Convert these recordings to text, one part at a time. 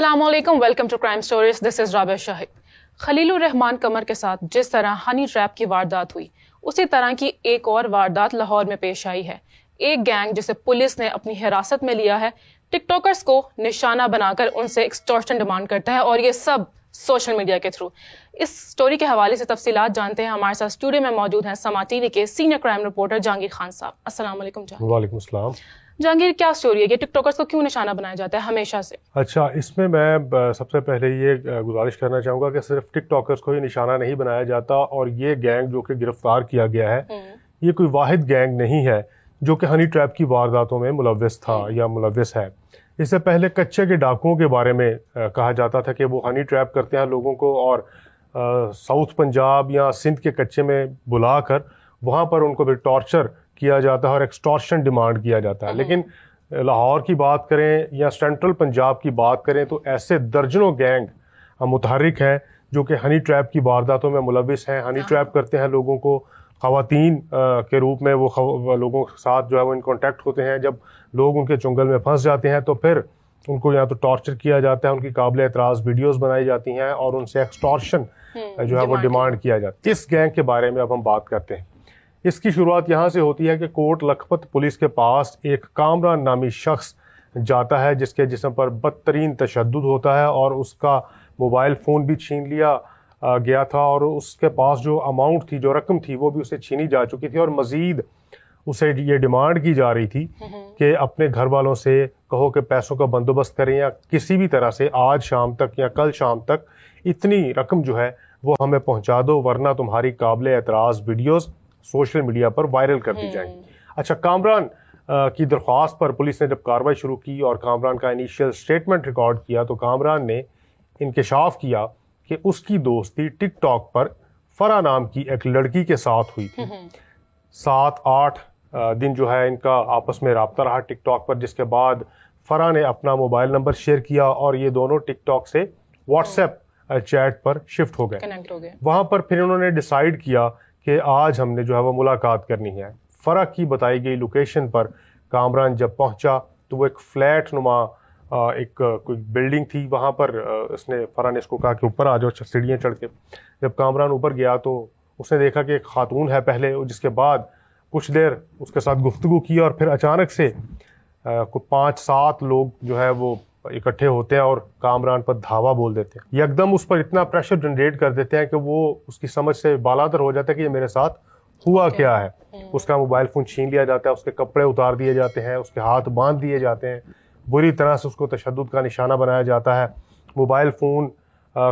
السلام علیکم، welcome to crime stories. دس از رابعہ شاہد. خلیل الرحمان قمر کے ساتھ جس طرح ہنی ٹریپ کی واردات ہوئی، اسی طرح کی ایک اور واردات لاہور میں پیش آئی ہے. ایک گینگ جسے پولیس نے اپنی حراست میں لیا ہے ٹک ٹاکرز کو نشانہ بنا کر ان سے ایکسٹورشن ڈیمانڈ کرتا ہے، اور یہ سب سوشل میڈیا کے تھرو. اس سٹوری کے حوالے سے تفصیلات جانتے ہیں. ہمارے ساتھ اسٹوڈیو میں موجود ہیں سما ٹی وی کے senior crime reporter Jahangir Khan صاحب. السلام علیکم جہانگیر. وعلیکم السلام. جہانگیر، کیا اسٹوری ہے کہ ٹک ٹاکرز کو کیوں نشانہ بنایا جاتا ہے ہمیشہ سے؟ اچھا، اس میں سب سے پہلے یہ گزارش کرنا چاہوں گا کہ صرف ٹک ٹاکرز کو ہی نشانہ نہیں بنایا جاتا، اور یہ گینگ جو کہ گرفتار کیا گیا ہے یہ کوئی واحد گینگ نہیں ہے جو کہ ہنی ٹریپ کی وارداتوں میں ملوث تھا یا ملوث ہے. اس سے پہلے کچے کے ڈاکوؤں کے بارے میں کہا جاتا تھا کہ وہ ہنی ٹریپ کرتے ہیں لوگوں کو، اور ساؤتھ پنجاب یا سندھ کے کچے میں بلا کر وہاں پر ان کو بھی ٹارچر کیا جاتا ہے اور ایکسٹورشن ڈیمانڈ کیا جاتا ہے. لیکن لاہور کی بات کریں یا سینٹرل پنجاب کی بات کریں تو ایسے درجنوں گینگ متحرک ہیں جو کہ ہنی ٹریپ کی وارداتوں میں ملوث ہیں. ہنی ٹریپ کرتے ہیں لوگوں کو، خواتین کے روپ میں وہ لوگوں کے ساتھ جو ہے وہ ان کانٹیکٹ ہوتے ہیں. جب لوگ ان کے چنگل میں پھنس جاتے ہیں تو پھر ان کو یا تو ٹارچر کیا جاتا ہے، ان کی قابل اعتراض ویڈیوز بنائی جاتی ہیں اور ان سے ایکسٹورشن جو ہے وہ ڈیمانڈ کیا جاتا ہے. اس گینگ کے بارے میں اب ہم بات کرتے ہیں. اس کی شروعات یہاں سے ہوتی ہے کہ کوٹ لکھپت پولیس کے پاس ایک کامران نامی شخص جاتا ہے جس کے جسم پر بدترین تشدد ہوتا ہے، اور اس کا موبائل فون بھی چھین لیا گیا تھا، اور اس کے پاس جو اماؤنٹ تھی، جو رقم تھی، وہ بھی اسے چھینی جا چکی تھی. اور مزید اسے یہ ڈیمانڈ کی جا رہی تھی کہ اپنے گھر والوں سے کہو کہ پیسوں کا بندوبست کریں یا کسی بھی طرح سے آج شام تک یا کل شام تک اتنی رقم جو ہے وہ ہمیں پہنچا دو، ورنہ تمہاری قابل اعتراض ویڈیوز سوشل میڈیا پر وائرل کر دی جائیں گی. اچھا، کامران کی درخواست پر پولیس نے جب کارروائی شروع کی اور کامران کا انیشیل سٹیٹمنٹ ریکارڈ کیا تو کامران نے انکشاف کیا کہ اس کی دوستی ٹک ٹاک پر فرح نام کی ایک لڑکی کے ساتھ ہوئی تھی. 7-8 دن جو ہے ان کا آپس میں رابطہ رہا ٹک ٹاک پر، جس کے بعد فرح نے اپنا موبائل نمبر شیئر کیا اور یہ دونوں ٹک ٹاک سے واٹس ایپ چیٹ پر شفٹ ہو گئے. وہاں پر پھر انہوں نے ڈیسائیڈ کیا کہ آج ہم نے جو ہے وہ ملاقات کرنی ہے. فرح کی بتائی گئی لوکیشن پر کامران جب پہنچا تو وہ ایک فلیٹ نما ایک کوئی بلڈنگ تھی، وہاں پر فرح نے اس کو کہا کہ اوپر آ جاؤ سیڑھیاں چڑھ کے. جب کامران اوپر گیا تو اس نے دیکھا کہ ایک خاتون ہے پہلے، جس کے بعد کچھ دیر اس کے ساتھ گفتگو کی، اور پھر اچانک سے 5-7 لوگ جو ہے وہ اکٹھے ہوتے ہیں اور کامران پر دھاوا بول دیتے ہیں. یکدم اس پر اتنا پریشر جنریٹ کر دیتے ہیں کہ وہ اس کی سمجھ سے بالاتر ہو جاتا ہے کہ یہ میرے ساتھ ہوا کیا ہے. اس کا موبائل فون چھین لیا جاتا ہے، اس کے کپڑے اتار دیے جاتے ہیں، اس کے ہاتھ باندھ دیے جاتے ہیں، بری طرح سے اس کو تشدد کا نشانہ بنایا جاتا ہے. موبائل فون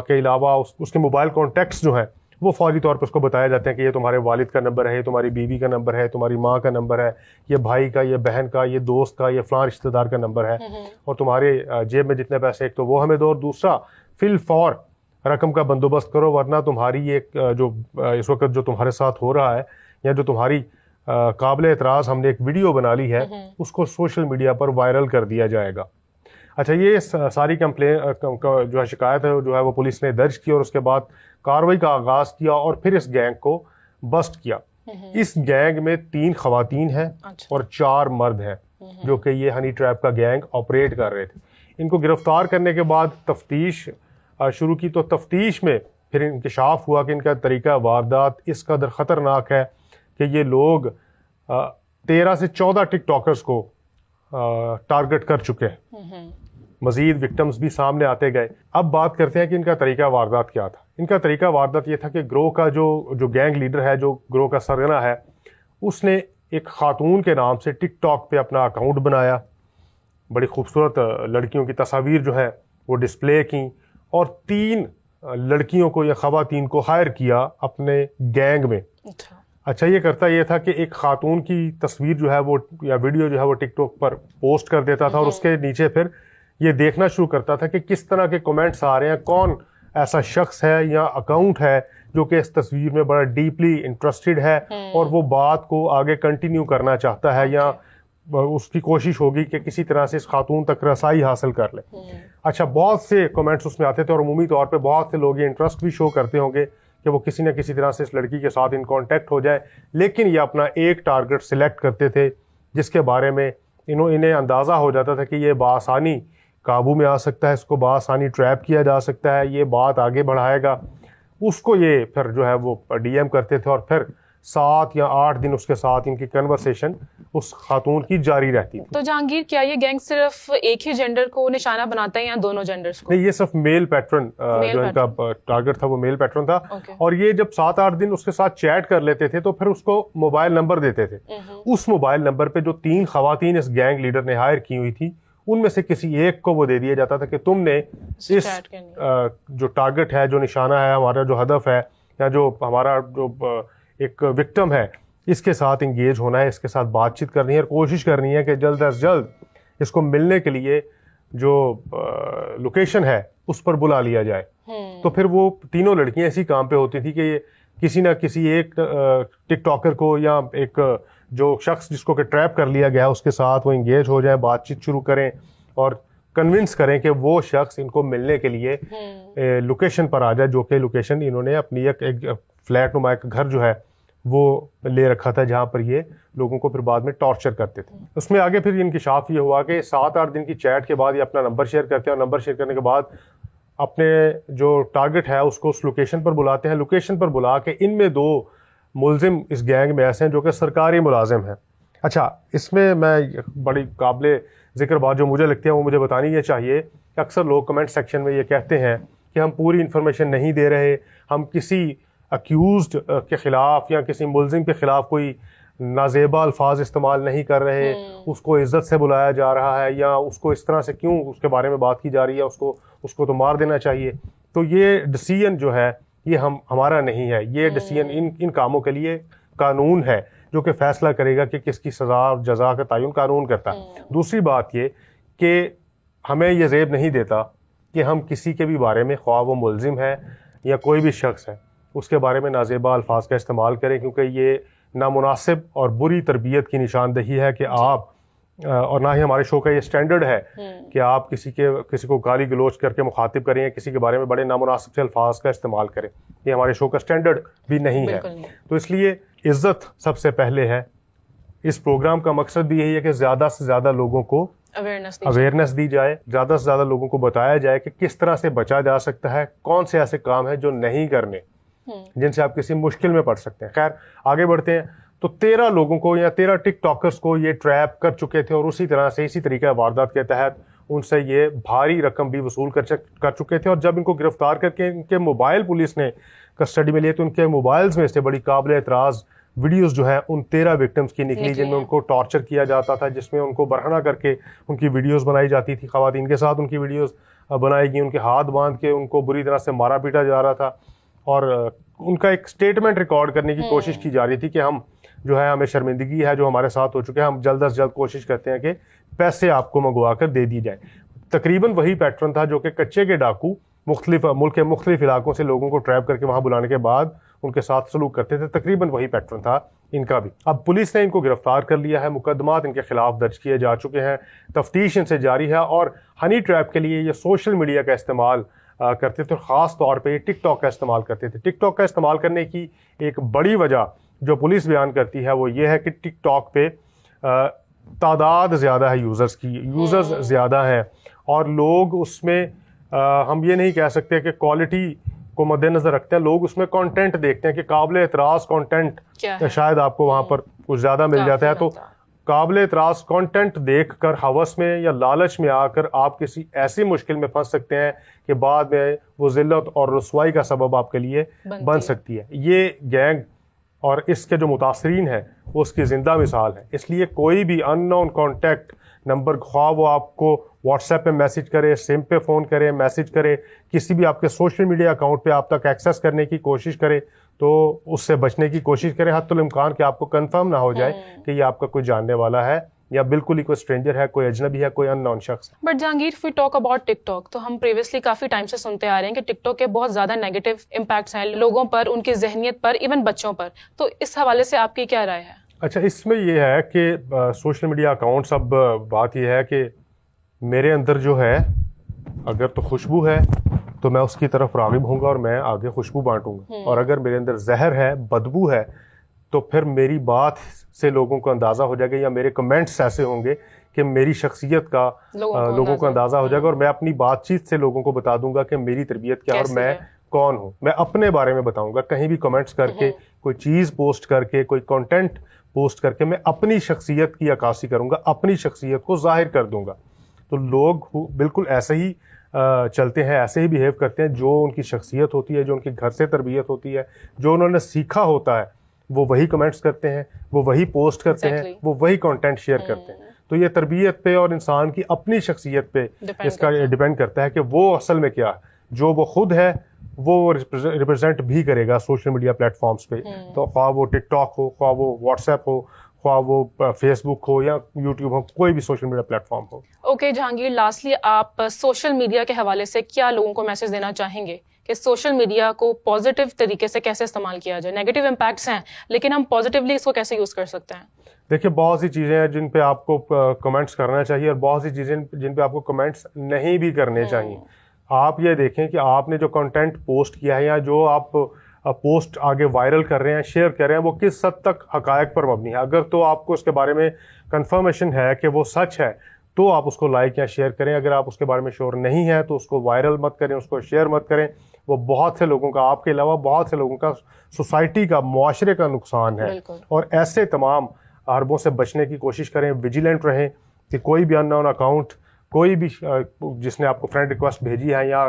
کے علاوہ اس کے موبائل کانٹیکٹس جو ہیں وہ فوری طور پہ اس کو بتایا جاتے ہیں کہ یہ تمہارے والد کا نمبر ہے، یہ تمہاری بیوی کا نمبر ہے، تمہاری ماں کا نمبر ہے، یہ بھائی کا، یہ بہن کا، یہ دوست کا، یہ فلاں رشتہ دار کا نمبر ہے، اور تمہارے جیب میں جتنے پیسے ایک تو وہ ہمیں دو، اور دوسرا فی الفور رقم کا بندوبست کرو، ورنہ تمہاری یہ جو اس وقت جو تمہارے ساتھ ہو رہا ہے یا جو تمہاری قابل اعتراض ہم نے ایک ویڈیو بنا لی ہے اس کو سوشل میڈیا پر وائرل کر دیا جائے گا. اچھا، یہ ساری جو ہے شکایت ہے جو ہے وہ پولیس نے درج کی، اور اس کے بعد کارروائی کا آغاز کیا اور پھر اس گینگ کو بسٹ کیا. اس گینگ میں 3 خواتین ہیں اور 4 مرد ہیں جو کہ یہ ہنی ٹریپ کا گینگ آپریٹ کر رہے تھے. ان کو گرفتار کرنے کے بعد تفتیش شروع کی تو تفتیش میں پھر انکشاف ہوا کہ ان کا طریقہ واردات اس قدر خطرناک ہے کہ یہ لوگ 13 سے 14 ٹک ٹاکرز کو ٹارگٹ کر چکے ہیں. مزید وکٹمز بھی سامنے آتے گئے. اب بات کرتے ہیں کہ ان کا طریقہ واردات کیا تھا. ان کا طریقہ واردات یہ تھا کہ گروہ کا جو گینگ لیڈر ہے، جو گروہ کا سرگنا ہے، اس نے ایک خاتون کے نام سے ٹک ٹاک پہ اپنا اکاؤنٹ بنایا، بڑی خوبصورت لڑکیوں کی تصاویر جو ہیں وہ ڈسپلے کی، اور 3 لڑکیوں کو یا خواتین کو ہائر کیا اپنے گینگ میں. اچھا، یہ کرتا یہ تھا کہ ایک خاتون کی تصویر جو ہے وہ یا ویڈیو جو ہے وہ ٹک ٹاک پر پوسٹ کر دیتا تھا، اور اس کے نیچے پھر یہ دیکھنا شروع کرتا تھا کہ کس طرح کے کمنٹس آ رہے ہیں، کون ایسا شخص ہے یا اکاؤنٹ ہے جو کہ اس تصویر میں بڑا ڈیپلی انٹرسٹڈ ہے اور وہ بات کو آگے کنٹینیو کرنا چاہتا ہے، یا اس کی کوشش ہوگی کہ کسی طرح سے اس خاتون تک رسائی حاصل کر لے. اچھا، بہت سے کمنٹس اس میں آتے تھے، اور عمومی طور پہ بہت سے لوگ یہ انٹرسٹ بھی شو کرتے ہوں گے کہ وہ کسی نہ کسی طرح سے اس لڑکی کے ساتھ ان کانٹیکٹ ہو جائے. لیکن یہ اپنا ایک ٹارگٹ سلیکٹ کرتے تھے جس کے بارے میں انہیں اندازہ ہو جاتا تھا کہ یہ بآسانی قابو میں آ سکتا ہے, اس کو بآسانی ٹریپ کیا جا سکتا ہے, یہ بات آگے بڑھائے گا. اس کو یہ پھر جو ہے وہ ڈی ایم کرتے تھے اور پھر 7 یا 8 دن اس کے ساتھ ان کی کنورسیشن اس خاتون کی جاری رہتی تھی. تو جہانگیر کیا یہ گینگ صرف ایک ہی جینڈر کو نشانہ بناتا ہے یا دونوں جینڈرز کو؟ نہیں, یہ صرف میل پیٹرن جو ان کا ٹارگٹ تھا وہ میل پیٹرن تھا. اور یہ جب 7-8 دن اس کے ساتھ چیٹ کر لیتے تھے تو پھر اس کو موبائل نمبر دیتے تھے. اس موبائل نمبر پہ جو 3 خواتین اس گینگ لیڈر نے ہائر کی ہوئی تھی ان میں سے کسی ایک کو وہ دے دیا جاتا تھا کہ تم نے اس جو ٹارگٹ ہے, جو نشانہ ہے, ہمارا جو ہدف ہے یا جو ہمارا جو ایک وکٹم ہے, اس کے ساتھ انگیج ہونا ہے, اس کے ساتھ بات چیت کرنی ہے اور کوشش کرنی ہے کہ جلد از جلد اس کو ملنے کے لیے جو لوکیشن ہے اس پر بلا لیا جائے. تو پھر وہ تینوں لڑکیاں اسی کام پہ ہوتی تھی کہ یہ کسی نہ کسی ایک ٹک ٹاکر کو یا ایک جو شخص جس کو کہ ٹریپ کر لیا گیا اس کے ساتھ وہ انگیج ہو جائیں, بات چیت شروع کریں اور کنونس کریں کہ وہ شخص ان کو ملنے کے لیے لوکیشن پر آ جائے, جو کہ لوکیشن انہوں نے اپنی ایک فلیٹ نما ایک گھر جو ہے وہ لے رکھا تھا جہاں پر یہ لوگوں کو پھر بعد میں ٹارچر کرتے تھے. اس میں آگے پھر انکشاف یہ ہوا کہ 7-8 دن کی چیٹ کے بعد یہ اپنا نمبر شیئر کرتے ہیں اور نمبر شیئر کرنے کے بعد اپنے جو ٹارگٹ ہے اس کو اس لوکیشن پر بلاتے ہیں. لوکیشن پر بلا کے ان میں 2 ملزم اس گینگ میں ایسے ہیں جو کہ سرکاری ملازم ہیں. اچھا, اس میں بڑی قابل ذکر بات جو مجھے لگتی ہے وہ مجھے بتانی یہ چاہیے کہ اکثر لوگ کمنٹ سیکشن میں یہ کہتے ہیں کہ ہم پوری انفارمیشن نہیں دے رہے, ہم کسی اکیوزڈ کے خلاف یا کسی ملزم کے خلاف کوئی نازیبا الفاظ استعمال نہیں کر رہے, اس کو عزت سے بلایا جا رہا ہے یا اس کو اس طرح سے کیوں اس کے بارے میں بات کی جا رہی ہے, اس کو تو مار دینا چاہیے. تو یہ ڈیسیژن جو ہے یہ ہمارا نہیں ہے, یہ ڈیسیژن ان کاموں کے لیے قانون ہے جو کہ فیصلہ کرے گا کہ کس کی سزا اور جزا کا تعین قانون کرتا ہے. دوسری بات یہ کہ ہمیں یہ زیب نہیں دیتا کہ ہم کسی کے بھی بارے میں, خواہ وہ ملزم ہے یا کوئی بھی شخص ہے, اس کے بارے میں نازیبا الفاظ کا استعمال کریں, کیونکہ یہ نامناسب اور بری تربیت کی نشاندہی ہے کہ آپ, اور نہ ہی ہمارے شو کا یہ سٹینڈرڈ ہے کہ آپ کسی کو گالی گلوچ کر کے مخاطب کریں یا کسی کے بارے میں بڑے نامناسب سے الفاظ کا استعمال کریں. یہ ہمارے شو کا سٹینڈرڈ بھی نہیں ہے. تو اس لیے عزت سب سے پہلے ہے. اس پروگرام کا مقصد بھی یہی ہے کہ زیادہ سے زیادہ لوگوں کو اویئرنیس دی جائے, زیادہ سے زیادہ لوگوں کو بتایا جائے کہ کس طرح سے بچا جا سکتا ہے, کون سے ایسے کام ہیں جو نہیں کرنے, جن سے آپ کسی مشکل میں پڑ سکتے ہیں. خیر آگے بڑھتے ہیں. تو 13 لوگوں کو یا 13 ٹک ٹاکرز کو یہ ٹریپ کر چکے تھے اور اسی طرح سے اسی طریقہ واردات کے تحت ان سے یہ بھاری رقم بھی وصول کر چکے تھے. اور جب ان کو گرفتار کر کے ان کے موبائل پولیس نے کسٹڈی میں لیے تو ان کے موبائلز میں سے بڑی قابل اعتراض ویڈیوز جو ہیں ان 13 وکٹمز کی نکلی, جن میں ان کو ٹارچر کیا جاتا تھا, جس میں ان کو برہنہ کر کے ان کی ویڈیوز بنائی جاتی تھی, خواتین کے ساتھ ان کی ویڈیوز بنائی گئی, ان کے ہاتھ باندھ کے ان کو بری طرح سے مارا پیٹا جا رہا تھا اور ان کا ایک سٹیٹمنٹ ریکارڈ کرنے کی کوشش کی جا رہی تھی کہ ہم جو ہے ہمیں شرمندگی ہے جو ہمارے ساتھ ہو چکے ہیں, ہم جلد از جلد کوشش کرتے ہیں کہ پیسے آپ کو منگوا کر دے دی جائیں. تقریباً وہی پیٹرن تھا جو کہ کچے کے ڈاکو ملک کے مختلف علاقوں سے لوگوں کو ٹریپ کر کے وہاں بلانے کے بعد ان کے ساتھ سلوک کرتے تھے. تقریباً وہی پیٹرن تھا ان کا بھی. اب پولیس نے ان کو گرفتار کر لیا ہے, مقدمات ان کے خلاف درج کیے جا چکے ہیں, تفتیش ان سے جاری ہے. اور ہنی ٹریپ کے لیے یہ سوشل میڈیا کا استعمال کرتے تھے, اور خاص طور پہ یہ ٹک ٹاک کا استعمال کرتے تھے. ٹک ٹاک کا استعمال کرنے کی ایک بڑی وجہ جو پولیس بیان کرتی ہے وہ یہ ہے کہ ٹک ٹاک پہ تعداد زیادہ ہے یوزرز کی, یوزرز زیادہ ہیں اور لوگ اس میں ہم یہ نہیں کہہ سکتے کہ کوالٹی کو مد نظر رکھتے ہیں, لوگ اس میں کانٹینٹ دیکھتے ہیں کہ قابل اعتراض کانٹینٹ شاید آپ کو وہاں پر کچھ زیادہ مل جاتا ہے. تو قابل اعتراض کانٹینٹ دیکھ کر ہوس میں یا لالچ میں آ کر آپ کسی ایسی مشکل میں پھنس سکتے ہیں کہ بعد میں وہ ذلت اور رسوائی کا سبب آپ کے لیے بن سکتی ہے. یہ گینگ اور اس کے جو متاثرین ہیں وہ اس کی زندہ مثال ہے. اس لیے کوئی بھی ان نون کانٹیکٹ نمبر, خواہ وہ آپ کو واٹس ایپ پہ میسج کرے, سم پہ فون کرے, میسج کرے, کسی بھی آپ کے سوشل میڈیا اکاؤنٹ پہ آپ تک ایکسیس کرنے کی کوشش کرے, تو اس سے بچنے کی کوشش کریں, حتی الامکان کہ آپ کو کنفرم نہ ہو جائے کہ یہ آپ کا کوئی جاننے والا ہے یا بالکل ہی کوئی اسٹرینجر ہے, کوئی اجنبی ہے, کوئی ان نون شخص. But Jahangir, if we talk about TikTok, تو ہم پریویسلی کافی ٹائم سے سنتے آ رہے ہیں کہ ٹک ٹاک کے بہت زیادہ نیگیٹو امپیکٹس ہیں لوگوں پر, ان کی ذہنیت پر, ایون بچوں پر. تو اس حوالے سے آپ کی کیا رائے ہے؟ اچھا, اس میں یہ ہے کہ سوشل میڈیا اکاؤنٹس, اب بات یہ ہے کہ میرے اندر جو ہے اگر تو خوشبو ہے تو میں اس کی طرف راغب ہوں گا اور میں آگے خوشبو بانٹوں گا, اور اگر میرے اندر زہر ہے, بدبو ہے, تو پھر میری بات سے لوگوں کو اندازہ ہو جائے گا یا میرے کمنٹس ایسے ہوں گے کہ میری شخصیت کا لوگوں کو اندازہ ہو جائے گا، اور میں اپنی بات چیت سے لوگوں کو بتا دوں گا کہ میری تربیت کیا ہے اور میں کون ہوں. میں اپنے بارے میں بتاؤں گا. کہیں بھی کمنٹس کر کے، کوئی چیز پوسٹ کر کے، کوئی کنٹینٹ پوسٹ کر کے میں اپنی شخصیت کی عکاسی کروں گا، اپنی شخصیت کو ظاہر کر دوں گا. تو لوگ بالکل ایسے ہی چلتے ہیں، ایسے ہی بیہیو کرتے ہیں. جو ان کی شخصیت ہوتی ہے، جو ان کی گھر سے تربیت ہوتی ہے، جو انہوں نے سیکھا ہوتا ہے، وہ وہی کمنٹس کرتے ہیں، وہ وہی پوسٹ کرتے ہیں، وہ وہی کنٹینٹ شیئر کرتے ہیں. تو یہ تربیت پہ اور انسان کی اپنی شخصیت پہ اس کا ڈیپینڈ کرتا ہے کہ وہ اصل میں کیا ہے. جو وہ خود ہے وہ ریپرزینٹ بھی کرے گا سوشل میڈیا پلیٹ فارمز پہ. تو خواہ وہ ٹک ٹاک ہو، خواہ وہ واٹس ایپ ہو، خواہ وہ فیس بک ہو یا یوٹیوب ہو، کوئی بھی سوشل میڈیا پلیٹ فارم ہو. اوکے جہانگیر، لاسٹلی آپ سوشل میڈیا کے حوالے سے کیا لوگوں کو میسج دینا چاہیں گے کہ سوشل میڈیا کو پازیٹیو طریقے سے کیسے استعمال کیا جائے؟ نیگیٹو امپیکٹس ہیں لیکن ہم پازیٹیولی اس کو کیسے یوز کر سکتے ہیں؟ دیکھیے، بہت سی چیزیں ہیں جن پہ آپ کو کمنٹس کرنا چاہیے، اور بہت سی چیزیں جن پہ آپ کو کمنٹس نہیں بھی کرنے چاہیے. آپ یہ دیکھیں کہ آپ نے جو کنٹینٹ پوسٹ کیا ہے یا جو آپ پوسٹ آگے وائرل کر رہے ہیں، شیئر کر رہے ہیں، وہ کس حد تک حقائق پر مبنی ہے. اگر تو آپ کو اس کے بارے میں کنفرمیشن ہے کہ وہ سچ ہے تو آپ اس کو لائک یا شیئر کریں. اگر آپ اس کے بارے میں شیور نہیں ہے تو اس کو وائرل مت کریں، اس کو شیئر مت کریں. وہ بہت سے لوگوں کا، آپ کے علاوہ بہت سے لوگوں کا، سوسائٹی کا، معاشرے کا نقصان ہے. اور ایسے تمام حربوں سے بچنے کی کوشش کریں. ویجیلنٹ رہیں کہ کوئی بھی ان نون اکاؤنٹ، کوئی بھی جس نے آپ کو فرینڈ ریکویسٹ بھیجی ہے یا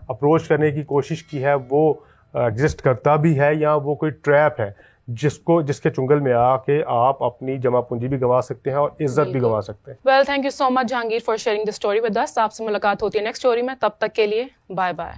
اپروچ کرنے کی کوشش کی ہے، وہ ایگزسٹ کرتا بھی ہے یا وہ کوئی ٹریپ ہے جس کے چنگل میں آ کے آپ اپنی جمع پونجی بھی گنوا سکتے ہیں اور عزت بھی گنوا سکتے ہیں. Well, thank you so much Jahangir for sharing this story with us. آپ سے ملاقات ہوتی ہے نیکسٹ اسٹوری میں. تب تک کے لیے بائے بائے.